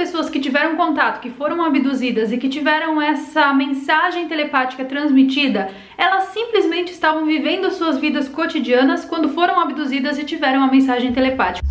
Pessoas que tiveram contato, que foram abduzidas e que tiveram essa mensagem telepática transmitida, elas simplesmente estavam vivendo suas vidas cotidianas quando foram abduzidas e tiveram a mensagem telepática.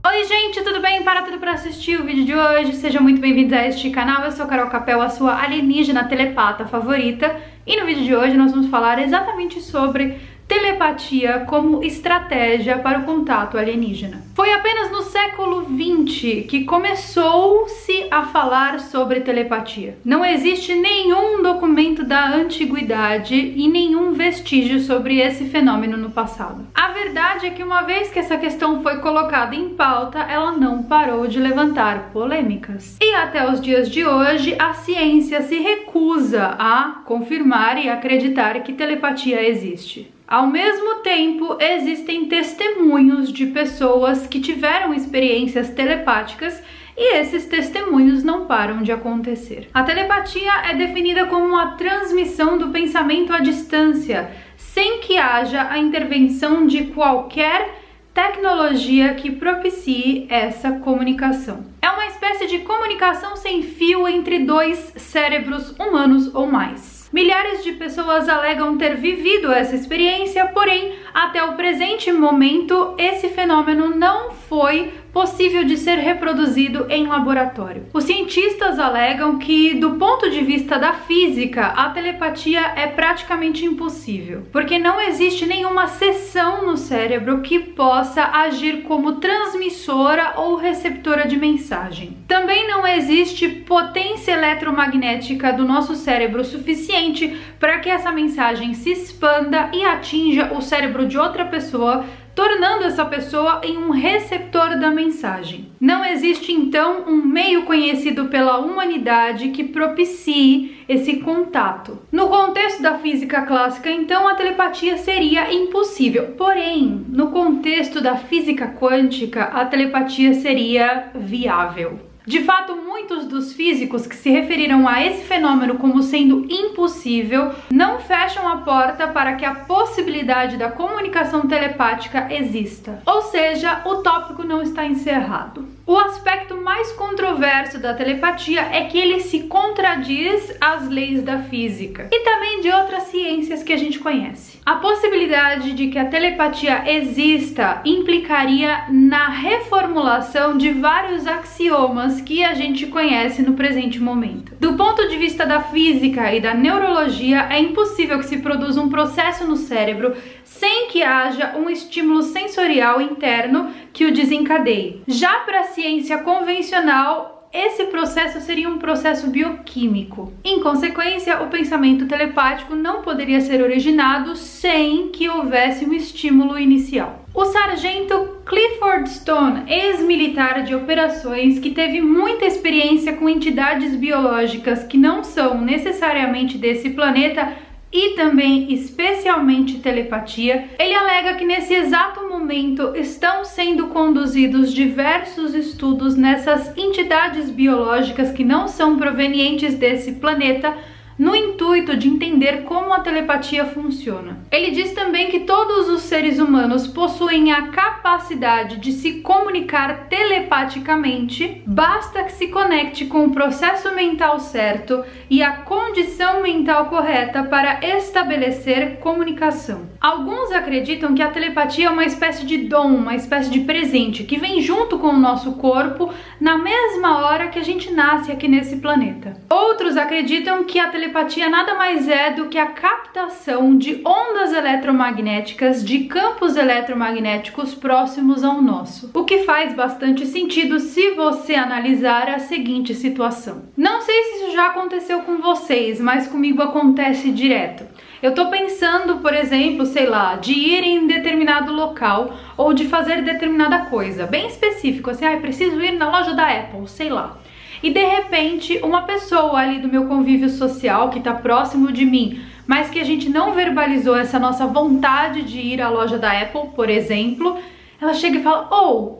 Oi gente, tudo bem? Para tudo para assistir o vídeo de hoje, sejam muito bem-vindos a este canal. Eu sou Carol Capel, a sua alienígena telepata favorita, e no vídeo de hoje nós vamos falar exatamente sobre telepatia como estratégia para o contato alienígena. Foi apenas no século XX que começou-se a falar sobre telepatia. Não existe nenhum documento da antiguidade e nenhum vestígio sobre esse fenômeno no passado. A verdade é que uma vez que essa questão foi colocada em pauta, ela não parou de levantar polêmicas. E até os dias de hoje, a ciência se recusa a confirmar e acreditar que telepatia existe. Ao mesmo tempo, existem testemunhos de pessoas que tiveram experiências telepáticas e esses testemunhos não param de acontecer. A telepatia é definida como a transmissão do pensamento à distância, sem que haja a intervenção de qualquer tecnologia que propicie essa comunicação. É uma espécie de comunicação sem fio entre dois cérebros humanos ou mais. Milhares de pessoas alegam ter vivido essa experiência, porém, até o presente momento, esse fenômeno não foi possível de ser reproduzido em laboratório. Os cientistas alegam que, do ponto de vista da física, a telepatia é praticamente impossível, porque não existe nenhuma seção no cérebro que possa agir como transmissora ou receptora de mensagem. Também não existe potência eletromagnética do nosso cérebro suficiente para que essa mensagem se expanda e atinja o cérebro de outra pessoa, tornando essa pessoa em um receptor da mensagem. Não existe, então, um meio conhecido pela humanidade que propicie esse contato. No contexto da física clássica, então, a telepatia seria impossível. Porém, no contexto da física quântica, a telepatia seria viável. De fato, muitos dos físicos que se referiram a esse fenômeno como sendo impossível não fecham a porta para que a possibilidade da comunicação telepática exista. Ou seja, o tópico não está encerrado. O aspecto mais controverso da telepatia é que ele se contradiz às leis da física e também de outras ciências que a gente conhece. A possibilidade de que a telepatia exista implicaria na reformulação de vários axiomas que a gente conhece no presente momento. Do ponto de vista da física e da neurologia, é impossível que se produza um processo no cérebro sem que haja um estímulo sensorial interno que o desencadeie. Já para a ciência convencional, esse processo seria um processo bioquímico. Em consequência, o pensamento telepático não poderia ser originado sem que houvesse um estímulo inicial. O sargento Clifford Stone, ex-militar de operações que teve muita experiência com entidades biológicas que não são necessariamente desse planeta, e também especialmente telepatia, ele alega que nesse exato momento estão sendo conduzidos diversos estudos nessas entidades biológicas que não são provenientes desse planeta, no intuito de entender como a telepatia funciona. Ele diz também que todos os seres humanos possuem a capacidade de se comunicar telepaticamente, basta que se conecte com o processo mental certo e a condição mental correta para estabelecer comunicação. Alguns acreditam que a telepatia é uma espécie de dom, uma espécie de presente que vem junto com o nosso corpo na mesma hora que a gente nasce aqui nesse planeta. Outros acreditam que a telepatia nada mais é do que a captação de ondas eletromagnéticas de campos eletromagnéticos próximos ao nosso, o que faz bastante sentido se você analisar a seguinte situação. Não sei se isso já aconteceu com vocês, mas comigo acontece direto. Eu tô pensando, por exemplo, sei lá, de ir em determinado local ou de fazer determinada coisa, bem específico, assim, preciso ir na loja da Apple, sei lá. E de repente, uma pessoa ali do meu convívio social, que tá próximo de mim, mas que a gente não verbalizou essa nossa vontade de ir à loja da Apple, por exemplo, ela chega e fala: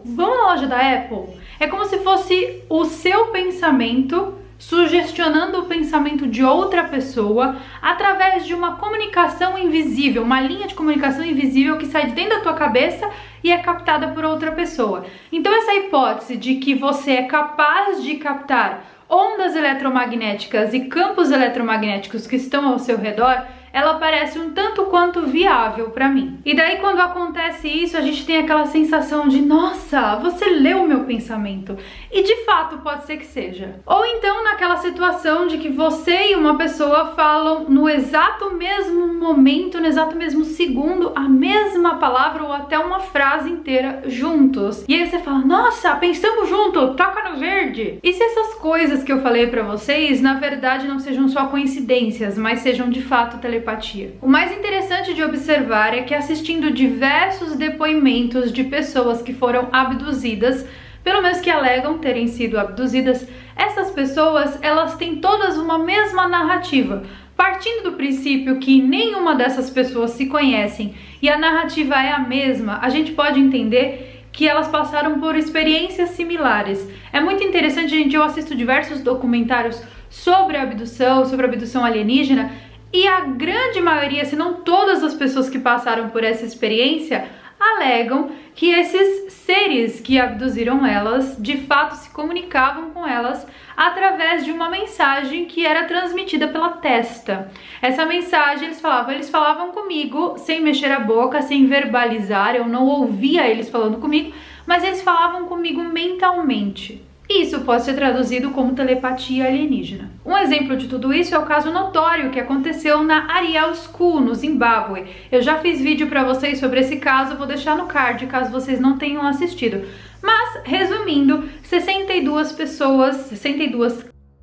vamos na loja da Apple? É como se fosse o seu pensamento sugestionando o pensamento de outra pessoa através de uma comunicação invisível, uma linha de comunicação invisível que sai de dentro da tua cabeça e é captada por outra pessoa. Então essa hipótese de que você é capaz de captar ondas eletromagnéticas e campos eletromagnéticos que estão ao seu redor, ela parece um tanto quanto viável para mim. E daí quando acontece isso, a gente tem aquela sensação de, nossa, você leu o meu pensamento. E de fato pode ser que seja. Ou então naquela situação de que você e uma pessoa falam no exato mesmo momento, no exato mesmo segundo, a mesma palavra ou até uma frase inteira juntos. E aí você fala, nossa, pensamos junto, toca no verde. E se essas coisas que eu falei para vocês, na verdade não sejam só coincidências, mas sejam de fato telepatia? O mais interessante de observar é que assistindo diversos depoimentos de pessoas que foram abduzidas, pelo menos que alegam terem sido abduzidas, essas pessoas, elas têm todas uma mesma narrativa, partindo do princípio que nenhuma dessas pessoas se conhecem e a narrativa é a mesma. A gente pode entender que elas passaram por experiências similares. É muito interessante, gente, eu assisto diversos documentários sobre a abdução alienígena, e a grande maioria, se não todas as pessoas que passaram por essa experiência, alegam que esses seres que abduziram elas, de fato se comunicavam com elas através de uma mensagem que era transmitida pela testa. Essa mensagem, eles falavam comigo sem mexer a boca, sem verbalizar, eu não ouvia eles falando comigo, mas eles falavam comigo mentalmente. Isso pode ser traduzido como telepatia alienígena. Um exemplo de tudo isso é o caso notório que aconteceu na Ariel School, no Zimbábue. Eu já fiz vídeo para vocês sobre esse caso, vou deixar no card caso vocês não tenham assistido. Mas, resumindo, 62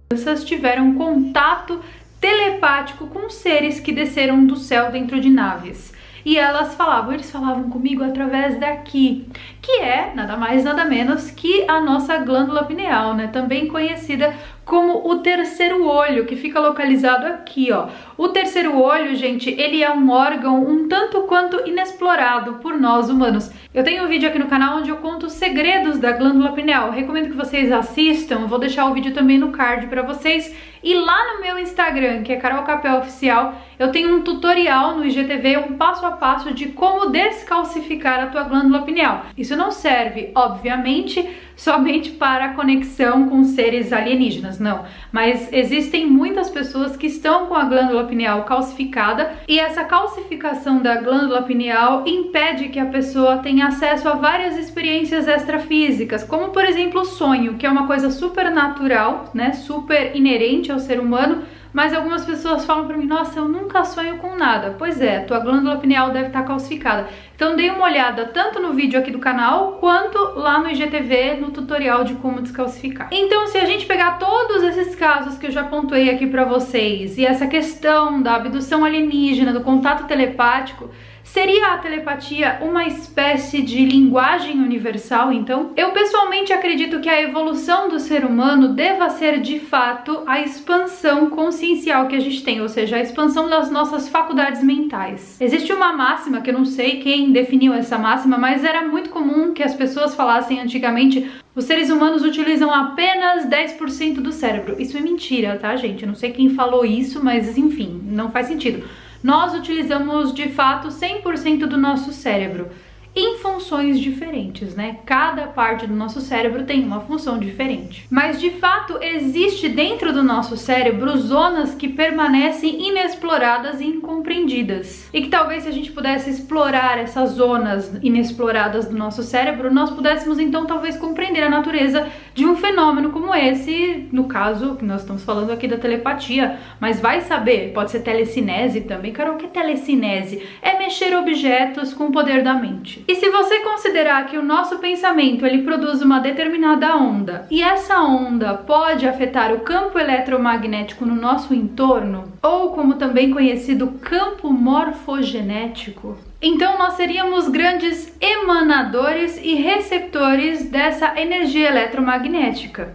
crianças tiveram contato telepático com seres que desceram do céu dentro de naves. E eles falavam comigo através daqui, que é nada mais nada menos que a nossa glândula pineal, né? Também conhecida como o terceiro olho, que fica localizado aqui, ó. O terceiro olho, gente, ele é um órgão um tanto quanto inexplorado por nós humanos. Eu tenho um vídeo aqui no canal onde eu conto os segredos da glândula pineal. Eu recomendo que vocês assistam, eu vou deixar o vídeo também no card para vocês. E lá no meu Instagram, que é Carol Capel Oficial, eu tenho um tutorial no IGTV, um passo a passo de como descalcificar a tua glândula pineal. Isso não serve, obviamente, somente para a conexão com seres alienígenas, não. Mas existem muitas pessoas que estão com a glândula pineal calcificada e essa calcificação da glândula pineal impede que a pessoa tenha acesso a várias experiências extrafísicas, como por exemplo o sonho, que é uma coisa super natural, né, super inerente ao ser humano, mas algumas pessoas falam pra mim, nossa, eu nunca sonho com nada. Pois é, tua glândula pineal deve estar calcificada. Então dê uma olhada tanto no vídeo aqui do canal, quanto lá no IGTV, no tutorial de como descalcificar. Então, se a gente pegar todos esses casos que eu já pontuei aqui pra vocês, e essa questão da abdução alienígena, do contato telepático, seria a telepatia uma espécie de linguagem universal, então? Eu pessoalmente acredito que a evolução do ser humano deva ser, de fato, a expansão consciencial que a gente tem, ou seja, a expansão das nossas faculdades mentais. Existe uma máxima, que eu não sei quem definiu essa máxima, mas era muito comum que as pessoas falassem antigamente: os seres humanos utilizam apenas 10% do cérebro. Isso é mentira, tá, gente? Eu não sei quem falou isso, mas enfim, não faz sentido. Nós utilizamos, de fato, 100% do nosso cérebro em funções diferentes, né? Cada parte do nosso cérebro tem uma função diferente. Mas, de fato, existe dentro do nosso cérebro zonas que permanecem inexploradas e incompreendidas. E que talvez, se a gente pudesse explorar essas zonas inexploradas do nosso cérebro, nós pudéssemos, então, talvez compreender a natureza de um fenômeno como esse, no caso, que nós estamos falando aqui da telepatia. Mas vai saber, pode ser telecinese também. Carol, o que é telecinese? É mexer objetos com o poder da mente. E se você considerar que o nosso pensamento ele produz uma determinada onda e essa onda pode afetar o campo eletromagnético no nosso entorno, ou como também conhecido campo morfogenético, então nós seríamos grandes emanadores e receptores dessa energia eletromagnética.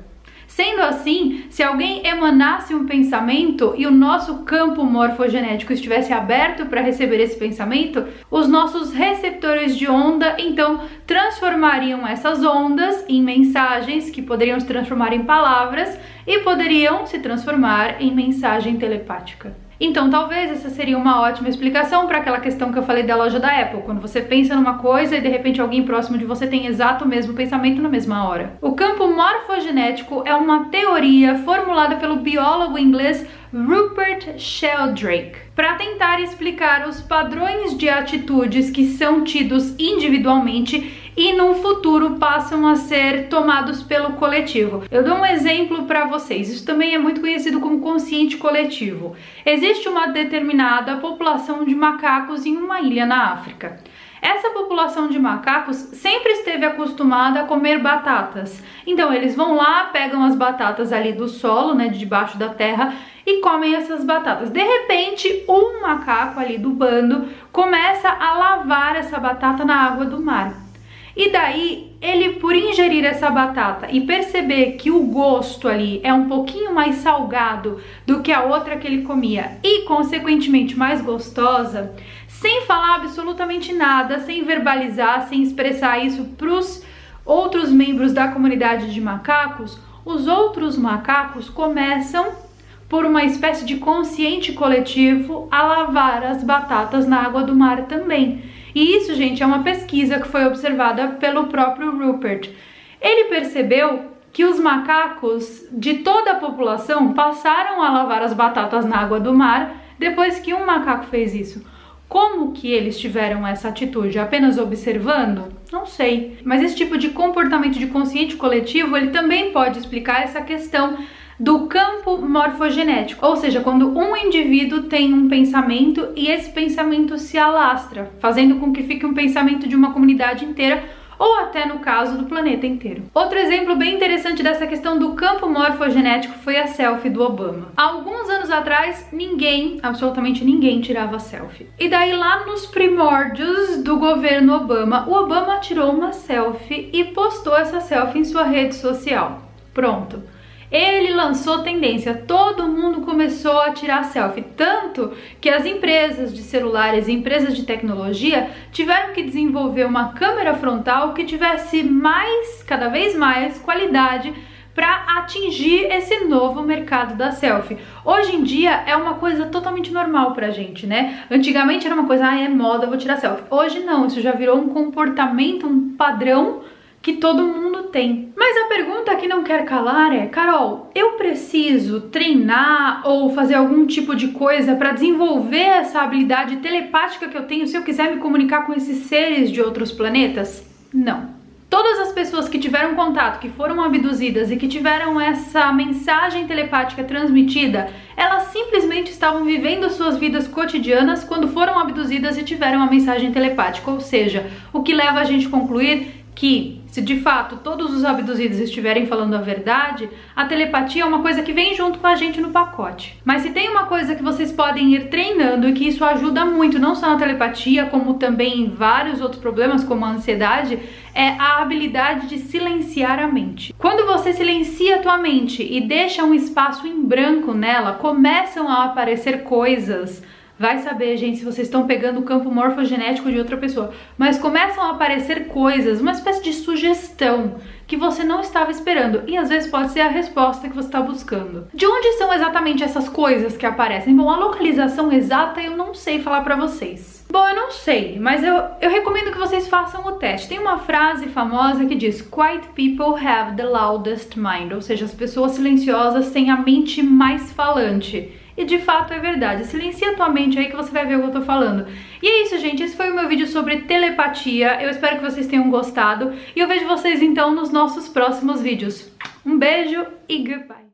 Sendo assim, se alguém emanasse um pensamento e o nosso campo morfogenético estivesse aberto para receber esse pensamento, os nossos receptores de onda então transformariam essas ondas em mensagens que poderiam se transformar em palavras e poderiam se transformar em mensagem telepática. Então, talvez essa seria uma ótima explicação para aquela questão que eu falei da loja da Apple, quando você pensa numa coisa e de repente alguém próximo de você tem exato o mesmo pensamento na mesma hora. O campo morfogenético é uma teoria formulada pelo biólogo inglês Rupert Sheldrake para tentar explicar os padrões de atitudes que são tidos individualmente e no futuro passam a ser tomados pelo coletivo. Eu dou um exemplo para vocês, isso também é muito conhecido como consciente coletivo. Existe uma determinada população de macacos em uma ilha na África. Essa população de macacos sempre esteve acostumada a comer batatas. Então eles vão lá, pegam as batatas ali do solo, né, de debaixo da terra, e comem essas batatas. De repente, um macaco ali do bando começa a lavar essa batata na água do mar. E daí, ele, por ingerir essa batata e perceber que o gosto ali é um pouquinho mais salgado do que a outra que ele comia e, consequentemente, mais gostosa, sem falar absolutamente nada, sem verbalizar, sem expressar isso para os outros membros da comunidade de macacos, os outros macacos começam, por uma espécie de consciente coletivo, a lavar as batatas na água do mar também. E isso, gente, é uma pesquisa que foi observada pelo próprio Rupert. Ele percebeu que os macacos de toda a população passaram a lavar as batatas na água do mar depois que um macaco fez isso. Como que eles tiveram essa atitude? Apenas observando? Não sei. Mas esse tipo de comportamento de consciente coletivo, ele também pode explicar essa questão do campo morfogenético, ou seja, quando um indivíduo tem um pensamento e esse pensamento se alastra, fazendo com que fique um pensamento de uma comunidade inteira ou até no caso do planeta inteiro. Outro exemplo bem interessante dessa questão do campo morfogenético foi a selfie do Obama. Há alguns anos atrás, absolutamente ninguém tirava selfie. E daí lá nos primórdios do governo Obama, o Obama tirou uma selfie e postou essa selfie em sua rede social. Pronto. Ele lançou tendência, todo mundo começou a tirar selfie, tanto que as empresas de celulares e empresas de tecnologia tiveram que desenvolver uma câmera frontal que tivesse cada vez mais qualidade para atingir esse novo mercado da selfie. Hoje em dia é uma coisa totalmente normal pra gente, né? Antigamente era uma coisa, é moda, vou tirar selfie. Hoje não, isso já virou um comportamento, um padrão que todo mundo tem. Mas a pergunta que não quer calar é: Carol, eu preciso treinar ou fazer algum tipo de coisa para desenvolver essa habilidade telepática que eu tenho se eu quiser me comunicar com esses seres de outros planetas? Não. Todas as pessoas que tiveram contato, que foram abduzidas e que tiveram essa mensagem telepática transmitida, elas simplesmente estavam vivendo suas vidas cotidianas quando foram abduzidas e tiveram a mensagem telepática. Ou seja, o que leva a gente a concluir que, se de fato todos os abduzidos estiverem falando a verdade, a telepatia é uma coisa que vem junto com a gente no pacote. Mas se tem uma coisa que vocês podem ir treinando e que isso ajuda muito, não só na telepatia, como também em vários outros problemas, como a ansiedade, é a habilidade de silenciar a mente. Quando você silencia a tua mente e deixa um espaço em branco nela, começam a aparecer coisas. Vai saber, gente, se vocês estão pegando o campo morfogenético de outra pessoa. Mas começam a aparecer coisas, uma espécie de sugestão que você não estava esperando. E às vezes pode ser a resposta que você está buscando. De onde são exatamente essas coisas que aparecem? Bom, a localização exata eu não sei falar pra vocês. Bom, eu não sei, mas eu recomendo que vocês façam o teste. Tem uma frase famosa que diz: Quiet people have the loudest mind. Ou seja, as pessoas silenciosas têm a mente mais falante. E de fato é verdade. Silencia a tua mente aí que você vai ver o que eu tô falando. E é isso, gente. Esse foi o meu vídeo sobre telepatia. Eu espero que vocês tenham gostado. E eu vejo vocês então nos nossos próximos vídeos. Um beijo e goodbye!